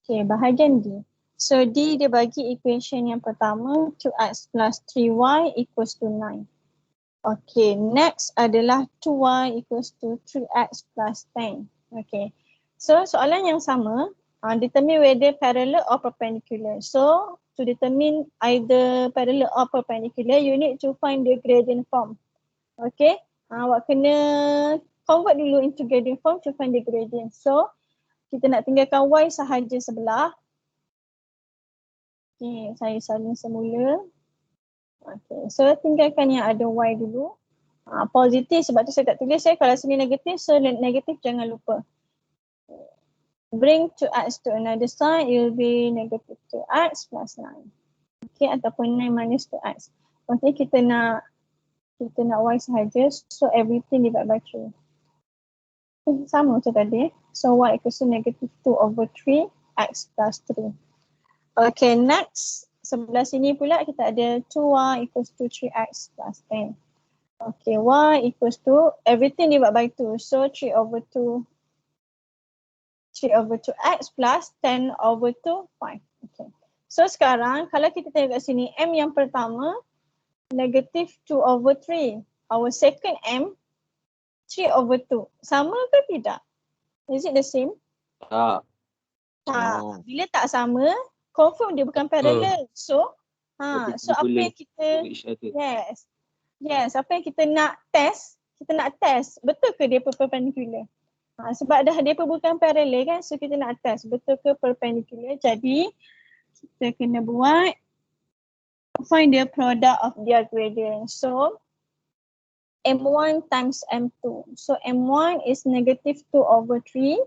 Okay, bahagian D. So D dia bagi equation yang pertama 2x plus 3y equals to 9. Okay, next adalah 2y equals to 3x plus 10. Okay, so soalan yang sama, determine whether parallel or perpendicular. So, to determine either parallel or perpendicular, you need to find the gradient form. Okay, awak kena convert dulu into gradient form to find the gradient. So, kita nak tinggalkan y sahaja sebelah. Okay, saya salin semula. Okay, so tinggalkan yang ada y dulu. Positif sebab tu saya tak tulis kalau sini negatif, so negatif jangan lupa. Bring 2x to another side, it will be negative 2x plus 9. Okay, ataupun 9 minus 2x. Okay, kita nak y sahaja, so everything divide by 3. Sama macam tadi. So y equals to negative 2 over 3 x plus 3. Okay, next. Sebelah sini pula kita ada 2y equals to 3x plus 10. Okay, y equals to everything divide by 2. So 3 over 2x plus 10 over 2, 5. Okay. So sekarang kalau kita tengok kat sini, m yang pertama negative 2 over 3. Our second m 3 over 2. Sama ke tidak? Is it the same? Tak. Tak. Bila tak sama, confirm dia bukan parallel. So apa yang kita Yes, apa yang kita nak test, betul ke dia perpendicular? Sebab dah dia bukan parallel kan, so kita nak test betul ke perpendicular. Jadi kita kena buat find the product of their gradient. So m1 times m2. So m1 is negative 2 over 3,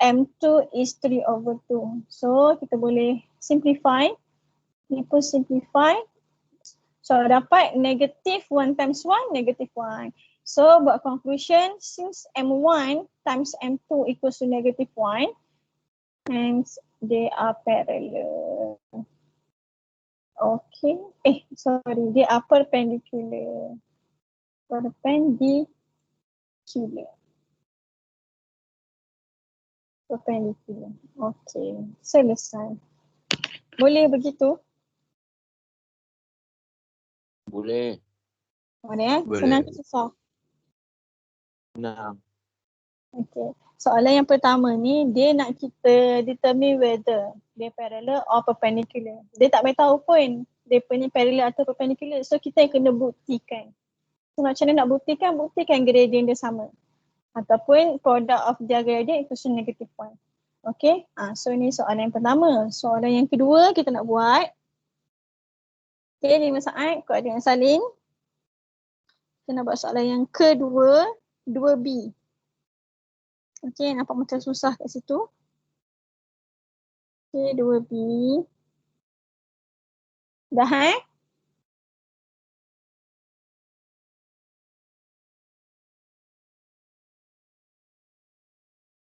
m2 is 3 over 2. So kita boleh simplify. Ni pun simplify. So dapat negative 1 times 1, negative 1. So buat conclusion, since m1 times m2 equals to negative 1, hence they are parallel. Okay, they are perpendicular. Perpendicular. Okay, selesai. Boleh begitu? Boleh. Boleh. Senang ke susah? Senang. Okay. Soalan yang pertama ni, dia nak kita determine whether dia parallel or perpendicular. Dia tak boleh tahu pun dia punya parallel atau perpendicular. So kita yang kena buktikan. So macam mana nak buktikan? Buktikan gradient dia sama. Ataupun product of their gradient equals to negative 1. Okay. So ni soalan yang pertama. Soalan yang kedua kita nak buat. Okay, 5 saat koordinat salin. Kita nak buat soalan yang kedua, 2B. Okay, nampak macam susah kat situ. Okay, 2B. Dah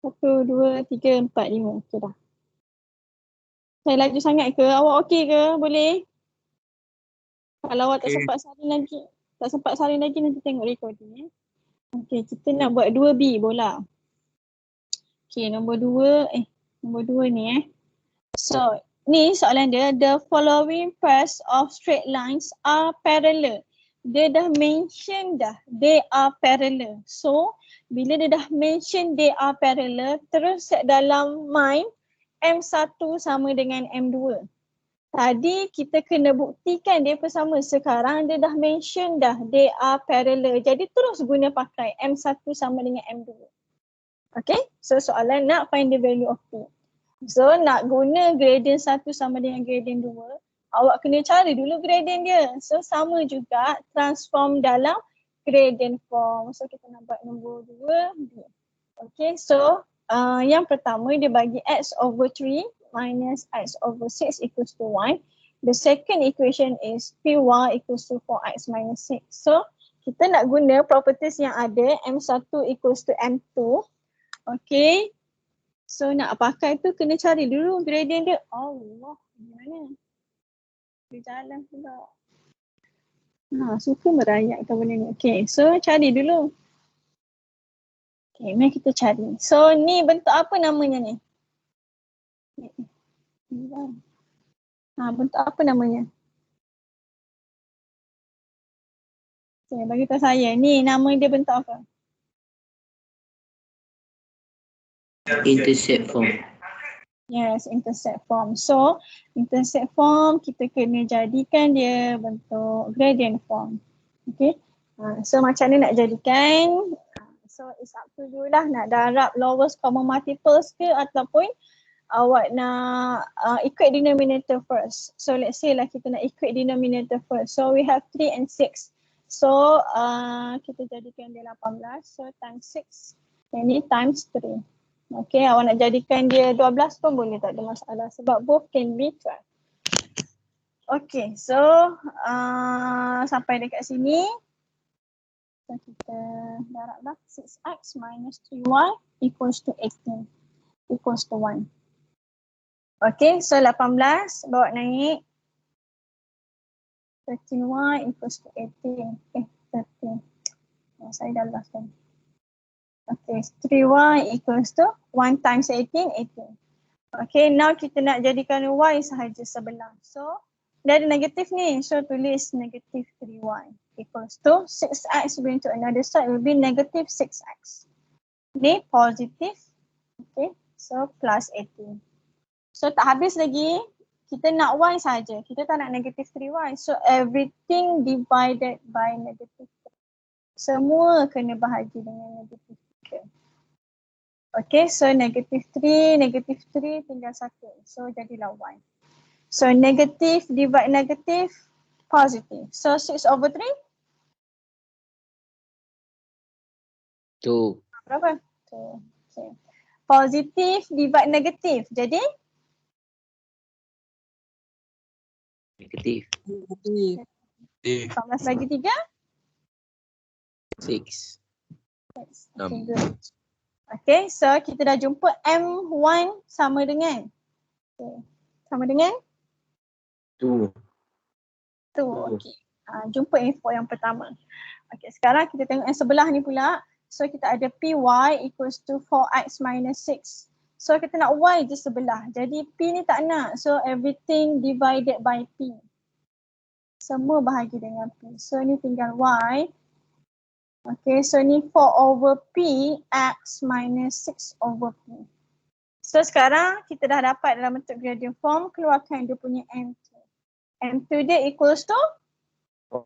Satu, 2, 3, 4, 5. Okay dah. Saya laju sangat ke? Awak okey ke? Boleh? Kalau awak tak sempat salin lagi, nanti tengok recording. Okay, kita nak buat 2B bola. Okay, nombor 2 ni So, ni soalan dia, the following pairs of straight lines are parallel. Dia dah mention dah, they are parallel. So, bila dia dah mention they are parallel, terus set dalam mind M1 sama dengan M2. Tadi kita kena buktikan dia pun sama. Sekarang dia dah mention dah they are parallel. Jadi terus guna pakai M1 sama dengan M2. Okay, so soalan nak find the value of P. So nak guna gradient 1 sama dengan gradient 2, awak kena cari dulu gradient dia. So sama juga transform dalam gradient form. So kita nak buat nombor 2. Okay, so yang pertama dia bagi x over 3 minus x over 6 equals to 1. The second equation is py equals to 4x minus 6. So kita nak guna properties yang ada, m1 equals to m2. Okay. So nak pakai tu kena cari dulu gradient dia. Allah, gimana? Dia jalan pula. Suka merayakkan benda ni. Okay, so cari dulu. Okay, mari kita cari. So ni bentuk apa namanya ni? Bentuk apa namanya? Okay, bagi tahu saya. Ni nama dia bentuk apa? Intercept form. Yes, intercept form. So, intercept form kita kena jadikan dia bentuk gradient form. Okay. So, macam mana nak jadikan? So, it's up to you lah nak darab lowest common multiples ke ataupun awak nak equate denominator first. So, let's say lah kita nak equate denominator first. So, we have 3 and 6. So kita jadikan dia 18. So times 6. Yang ni times 3. Okay, awak nak jadikan dia 12 pun boleh, tak ada masalah sebab both can be 12. Okay, so sampai dekat sini. So kita darablah 6x minus 3y equals to 18 equals to 1. Okay, so 18 bawa naik 13y equals to 18. 13. Saya dah lost kan. Okay, 3y equals to 1 times 18, 18. Okay, now kita nak jadikan y sahaja sebelah. So, dia ada negatif ni. So, tulis negative 3y equals to 6x going to another side will be negative 6x. Ni positif. Okay, so plus 18. So, tak habis lagi. Kita nak y sahaja. Kita tak nak negative 3y. So, everything divided by negative 3. Semua kena bahagi dengan negative 3. Okay, so negative 3 tinggal 1. So, jadilah y. So, negative divide negative, positive. So, 6 over 3? 2. Berapa? 2. Okay. Positive divide negative. Jadi? Negatif. 14 lagi 3? 6. Okay, good. Okay, so kita dah jumpa M1 sama dengan? Okay. Sama dengan? 2. 2. Okay. Jumpa info yang pertama. Okay, sekarang kita tengok yang sebelah ni pula. So kita ada PY equals to 4x minus 6. So kita nak Y je sebelah. Jadi P ni tak nak. So everything divided by P. Semua bahagi dengan P. So ni tinggal Y. Okay, so ni 4 over P x minus 6 over P. So sekarang kita dah dapat dalam bentuk gradient form, keluarkan dia punya M2. M2 dia equals to? 4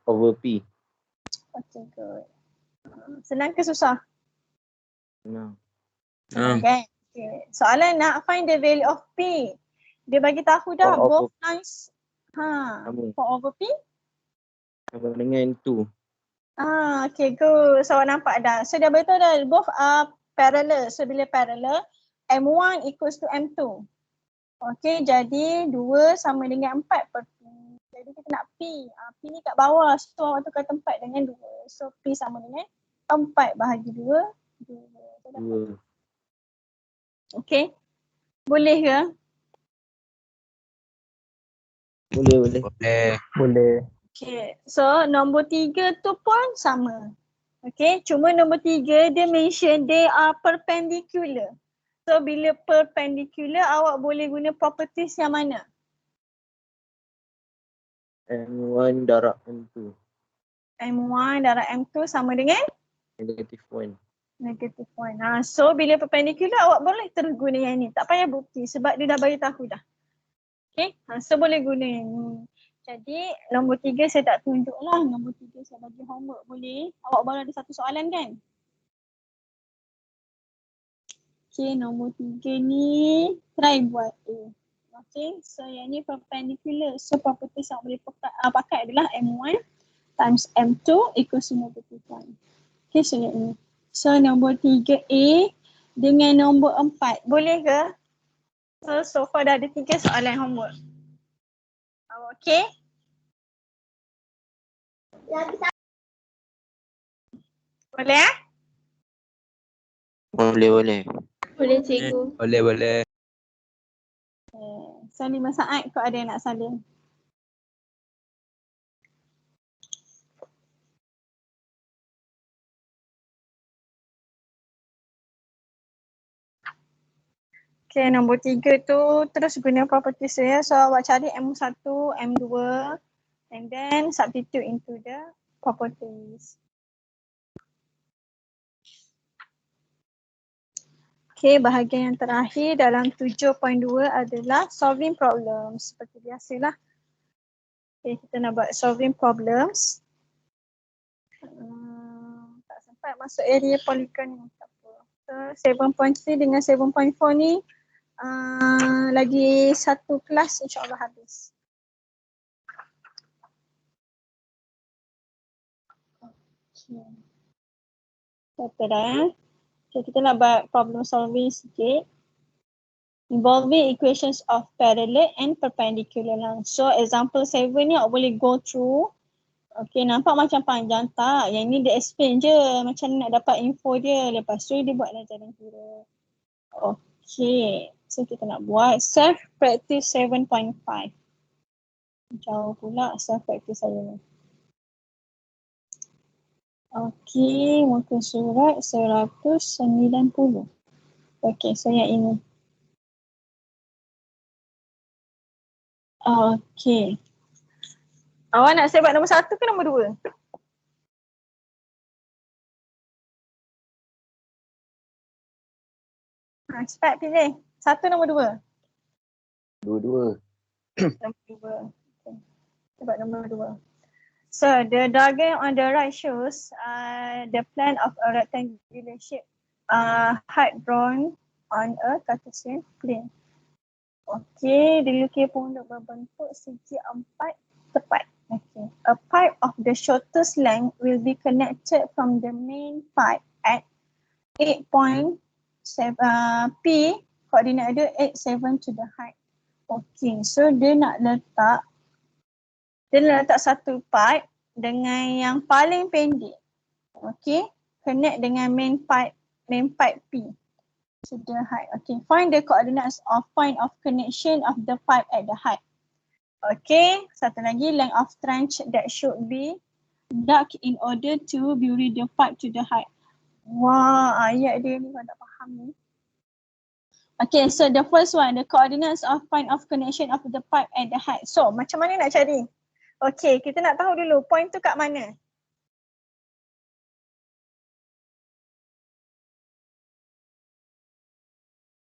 over P. Okay, good. Senang ke susah? Senang. Okay. Okay. Soalan nak find the value of P. Dia bagi tahu dah 4 over both lines. Sama. 4 over P? Sama dengan 2. Okay, good. So awak nampak dah. So dia beritahu dah both are parallel. So bila parallel, M1 equals to M2. Okay, jadi 2 sama dengan 4 per P. Jadi kita nak P. P ni kat bawah. So awak tukar tempat dengan 2. So P sama dengan 4 bahagi 2. 2. Okay. Boleh ke? Boleh. Boleh. Okay. So nombor 3 tu pun sama. Okay. Cuma nombor 3 dia mention they are perpendicular. So bila perpendicular awak boleh guna properties yang mana? M1 darab M2. M1 darab M2 sama dengan? Negative 1. Negative 1. So bila perpendicular awak boleh terus guna yang ni. Tak payah bukti sebab dia dah bagi tahu dah. Okay. So boleh guna yang ni. Jadi nombor 3 saya tak tunjuk lah. Nombor 3 saya bagi homework boleh. Awak baru ada satu soalan kan? Okay, nombor 3 ni try buat A. Okay, so yang ni perpendicular. So properties yang boleh pakai adalah M1 times M2 equals to negative 1. Okay, so yang ni. So nombor 3A dengan nombor 4. Boleh ke? So far dah ada 3 soalan homework. Okay? Boleh eh? Boleh. Boleh cikgu. Boleh. So 5 saat kau ada yang nak salin. Okay, nombor 3 tu terus guna properties ya. So awak cari M1, M2 and then substitute into the properties. Okay, bahagian yang terakhir dalam 7.2 adalah solving problems. Seperti biasalah. Okay, kita nak buat solving problems. Tak sempat masuk area polygon ni. Tak apa. So 7.3 dengan 7.4 ni lagi satu kelas insyaAllah habis. Okay. Betul dah. Okay, kita nak buat problem solving sikit. Involving equations of parallel and perpendicular lines. So example 7 ni awak boleh go through. Okay, nampak macam panjang tak? Yang ni dia explain je macam nak dapat info dia. Lepas tu dia buatlah jalan kira. Okay, so kita nak buat self practice 7.5. Jauh pula self practice saya ni. Okay, muka surat 190. Okay, so yang ini. Okay. Awak nak saya buat nombor 1 ke nombor 2? Cepat pilih. 1 nombor 2? Dua-dua. Nombor 2. Okay. Kita buat nombor 2. So the diagram on the right shows the plan of a rectangular shape height drawn on a Cartesian plane. Okay, dilukis punduk berbentuk segi 4 tepat. Okay. A pipe of the shortest length will be connected from the main pipe at 8.7 P, koordinat dia 87 to the height. Okay, so dia nak letak satu pipe dengan yang paling pendek. Okay, connect dengan main pipe P to the height. Okay, find the coordinates of point of connection of the pipe at the height. Okay, satu lagi, length of trench that should be dug in order to bury the pipe to the height. Wah, ayat dia ni tak faham ni. Okay, so the first one, the coordinates of point of connection of the pipe at the height. So, macam mana nak cari? Okay, kita nak tahu dulu point tu kat mana.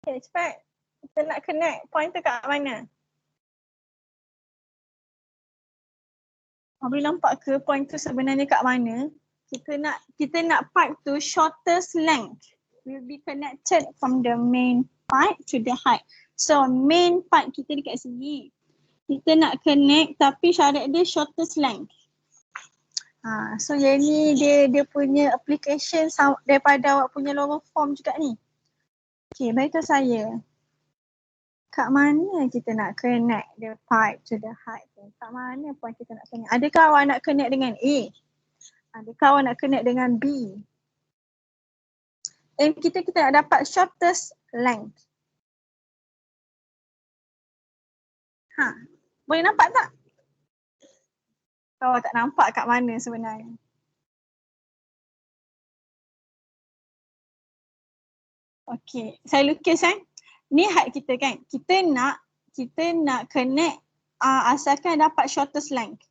Okay, cepat. Kita nak connect point tu kat mana? Boleh nampak ke point tu sebenarnya kat mana? Kita nak pipe tu shortest length will be connected from the main pipe to the height. So main pipe kita dekat sini. Kita nak connect tapi syarat dia shortest length. So yang ni dia punya application daripada awak punya lower form juga ni. Okay, beritahu saya. Kat mana kita nak connect the pipe to the height tu? Kat mana point kita nak connect? Adakah awak nak connect dengan A? Adakah awak nak connect dengan B? Dan kita nak dapat shortest length. Boleh nampak tak? Awak tak nampak kat mana sebenarnya? Okay, saya lukis ni height kita kan. Kita nak connect asalkan dapat shortest length.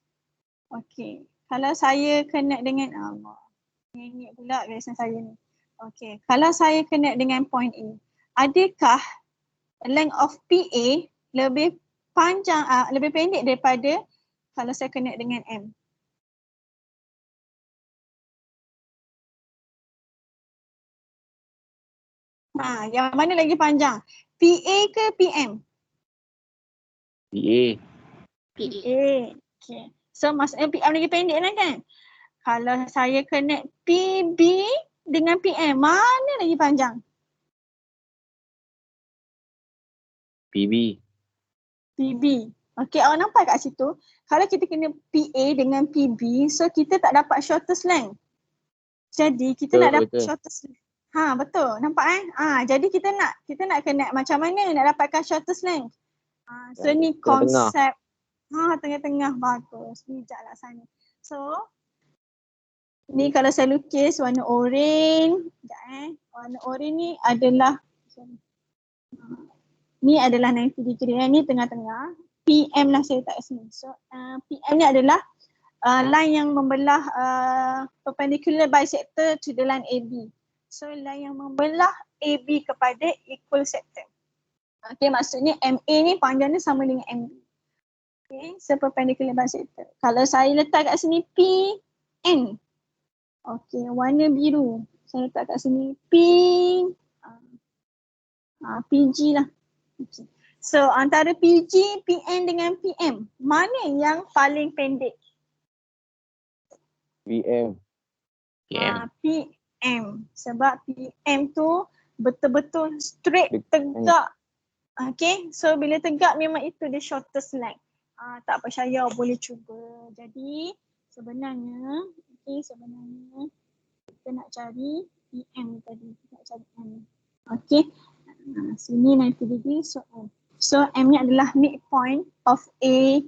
Okay, kalau saya connect dengan ini pula biasa saya ni. Okay, kalau saya connect dengan point A, adakah length of PA lebih panjang, lebih pendek daripada kalau saya connect dengan M? Yang mana lagi panjang? PA ke PM? PA. PA. Okay. So maksudnya PM lagi pendek lah kan? Kalau saya connect PB dengan PM, mana lagi panjang? PB. PB. Okay, awak nampak kat situ? Kalau kita kena PA dengan PB, so kita tak dapat shortest length. Jadi kita nak dapat shortest length. Betul. Nampak jadi kita nak connect macam mana nak dapatkan shortest length. So ni konsep tengah-tengah, bagus. Bijaklah sana. So ni kalau saya lukis warna oren, warna oren ni adalah ni adalah 90 degree, ni tengah-tengah. PM lah saya letak kat sini. So PM ni adalah line yang membelah perpendicular bisector to the line AB. So line yang membelah AB kepada equal sector. Okay, maksudnya MA ni panjangnya sama dengan MB. Okay, so perpendicular bisector. Kalau saya letak kat sini PN. Okay, warna biru. Saya letak kat sini PG lah. Okay. So antara PG, PN dengan PM, mana yang paling pendek? PM. PM. PM. Sebab PM tu betul-betul straight, tegak. Okay, so bila tegak memang itu the shortest line. Tak percaya boleh cuba. Jadi sebenarnya, sebenarnya kita nak cari PM tadi. Kita nak cari M. Okay, sini 90 degree, so M. So M ni adalah midpoint of A,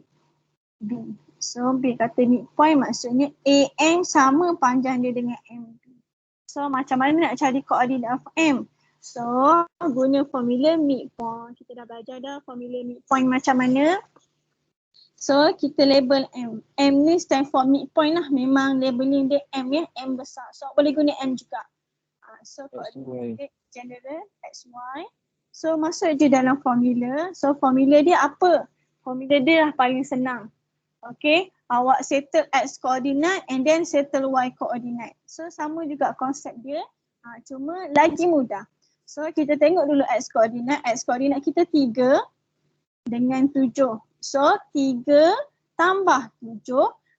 B. So bila kata midpoint maksudnya AM sama panjang dia dengan MB. So macam mana nak cari koordinat of M? So guna formula midpoint. Kita dah belajar dah formula midpoint macam mana. So kita label M. M ni stand for midpoint lah. Memang labeling dia M ya. M besar. So boleh guna M juga. So koordinat general XY. So masuk je dalam formula. So formula dia apa? Formula dia lah paling senang. Okay, awak settle X koordinat and then settle Y koordinat. So sama juga konsep dia, cuma lagi mudah. So kita tengok dulu X koordinat kita 3 dengan 7. So 3 tambah 7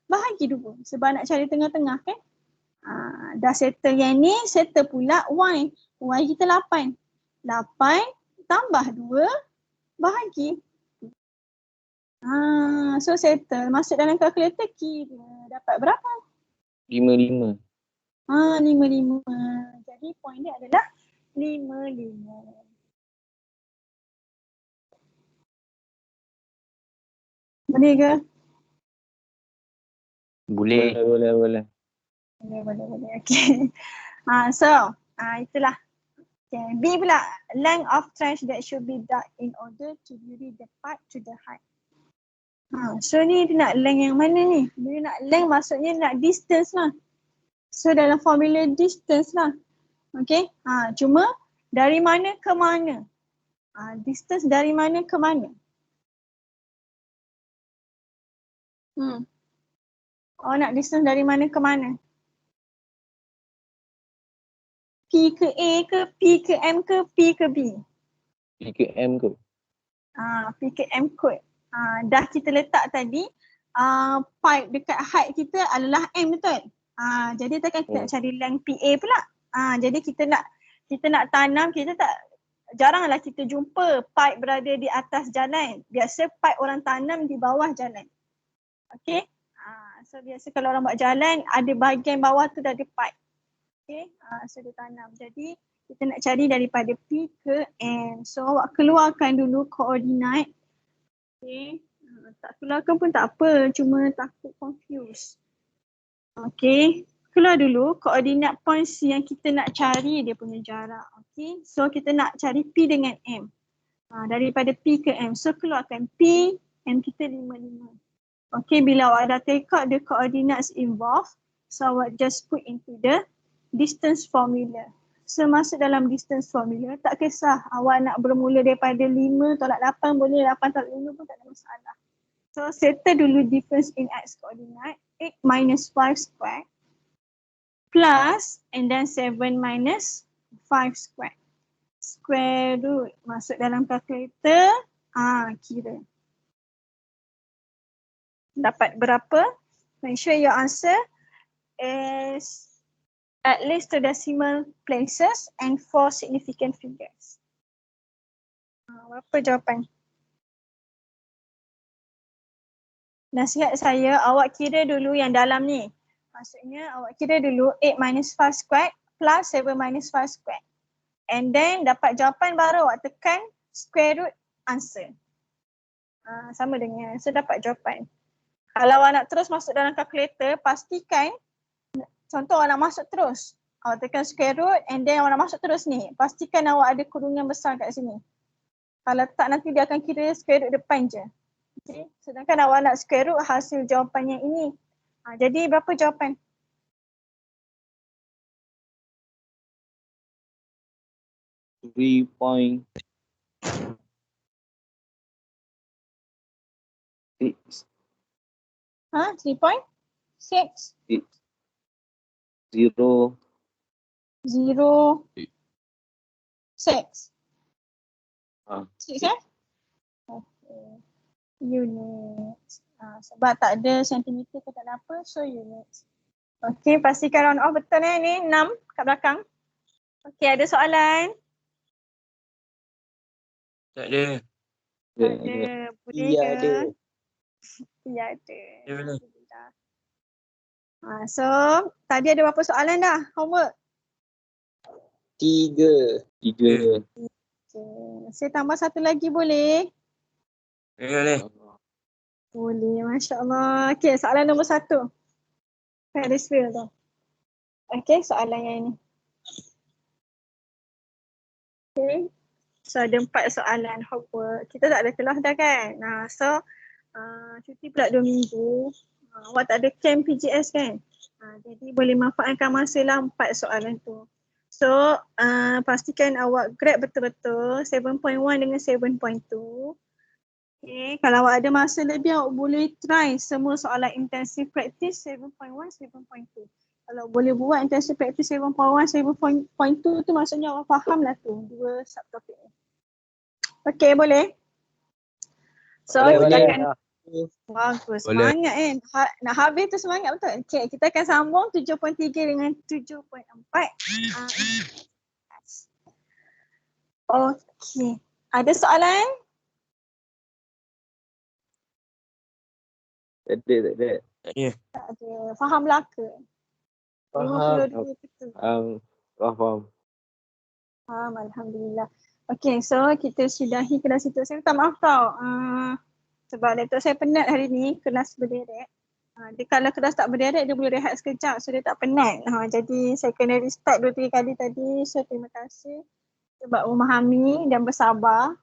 bahagi 2 sebab nak cari tengah-tengah kan. Dah settle yang ni, settle pula Y. Y kita 8. 8 tambah 2 bahagi. So settle. Masuk dalam kalkulator kira dapat berapa? 5. 5. Jadi point dia adalah 5. Boleh ke? Boleh. Boleh. Boleh. Okay. Itulah. Okay. B pula. Length of trench that should be dug in order to vary the pipe to the height. So ni dia nak length yang mana ni? Dia nak length maksudnya nak distance lah. So dalam formula distance lah. Okay. Cuma dari mana ke mana? Distance dari mana ke mana? Nak distance dari mana ke mana? P ke A ke, P ke M ke, P ke B? P ke M ke? P ke M kot. Dah kita letak tadi, pipe dekat height kita adalah M betul? Jadi kita nak cari length PA pula. Jadi kita nak tanam, jaranglah kita jumpa pipe berada di atas jalan. Biasa pipe orang tanam di bawah jalan. Okay. So biasa kalau orang buat jalan, ada bahagian bawah tu dah ada pipe. Okay. So dia tanam. Jadi kita nak cari daripada P ke M. So awak keluarkan dulu koordinat. Okay. Tak keluarkan pun tak apa. Cuma takut confuse. Okay. Keluar dulu koordinat points yang kita nak cari dia punya jarak. Okay. So kita nak cari P dengan M. Daripada P ke M. So keluarkan P, M kita 5. Okay. Bila awak dah take out the coordinates involved. So awak just put into the distance formula. So masuk dalam distance formula, tak kisah awak nak bermula daripada 5 tolak 8 boleh, 8 tolak 5 pun tak ada masalah. So settle dulu difference in X coordinate, 8 minus 5 square plus and then 7 minus 5 square. Square root, masuk dalam calculator, kira. Dapat berapa? Make sure your answer is at least 2 decimal places and 4 significant figures. Berapa jawapan? Nasihat saya, awak kira dulu yang dalam ni. Maksudnya awak kira dulu 8 minus 5 squared plus 7 minus 5 squared. And then dapat jawapan baru awak tekan square root answer. Sama dengan, so dapat jawapan. Kalau awak nak terus masuk dalam kalkulator, pastikan contoh awak nak masuk terus, awak tekan square root and then awak nak masuk terus ni. Pastikan awak ada kurungan besar kat sini. Kalau tak nanti dia akan kira square root depan je. Okay. Sedangkan awak nak square root hasil jawapan yang ini. Jadi berapa jawapan? Three point 3.6. 0 6. 6 6. Okay. Units. Sebab tak ada sentimeter ke tak ada apa, so units. Okey, pastikan round off betul ni 6 kat belakang. Okey, ada soalan? Tak ada. Ada. Boleh Iya ke? ada. Ya ada. Ya, boleh. Alhamdulillah. So, tadi ada berapa soalan dah? Homework? 3. Okay. Saya tambah satu lagi boleh? Boleh. Boleh, Masya Allah. Okay, soalan nombor 1. Ferris wheel tu. Okay, soalan yang ini. Okay. So, ada 4 soalan homework. Kita tak ada kelas dah kan? So, cuti pula 2 minggu. Awak tak ada camp PGS kan? Jadi boleh manfaatkan masa lah 4 soalan tu. So, pastikan awak grab betul-betul 7.1 dengan 7.2. Okay, kalau awak ada masa lebih, awak boleh try semua soalan intensive practice 7.1, 7.2. Kalau boleh buat intensive practice 7.1, 7.2 tu maksudnya awak faham lah tu 2 subtopik ni. Okay, boleh? So, kita akan bagus, Boleh. semangat kan. Nak habis tu semangat betul. Okay, kita akan sambung 7.3 dengan 7.4. Okay, ada soalan? Tak ada. Tak ada. Tak ada. Faham Melaka? Faham. 52 betul. Faham. Faham, Alhamdulillah. Okay, so kita sudahi kelas itu. Saya minta maaf tau. Sebab laptop saya penat hari ni, kelas berderet. Dia kalau kelas tak berderet, dia boleh rehat sekejap. So dia tak penat. Jadi saya kena restart 2-3 kali tadi. So terima kasih sebab memahami dan bersabar.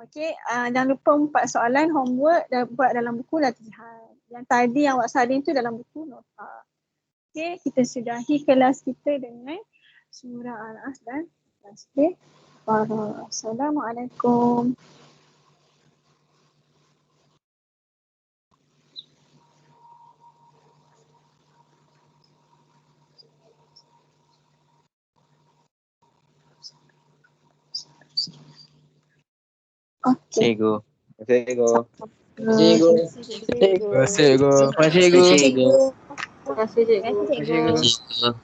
Okay, jangan lupa 4 soalan homework dan buat dalam buku latihan. Yang tadi yang awak salin tu dalam buku nota. Okay, kita sudahi kelas kita dengan surah Al-As dan tasbih. Assalamualaikum. Okay. Cikgu. Cikgu. Cikgu. Terima kasih, Cikgu. Terima kasih, Cikgu. Terima kasih, Cikgu. Terima kasih, Cikgu.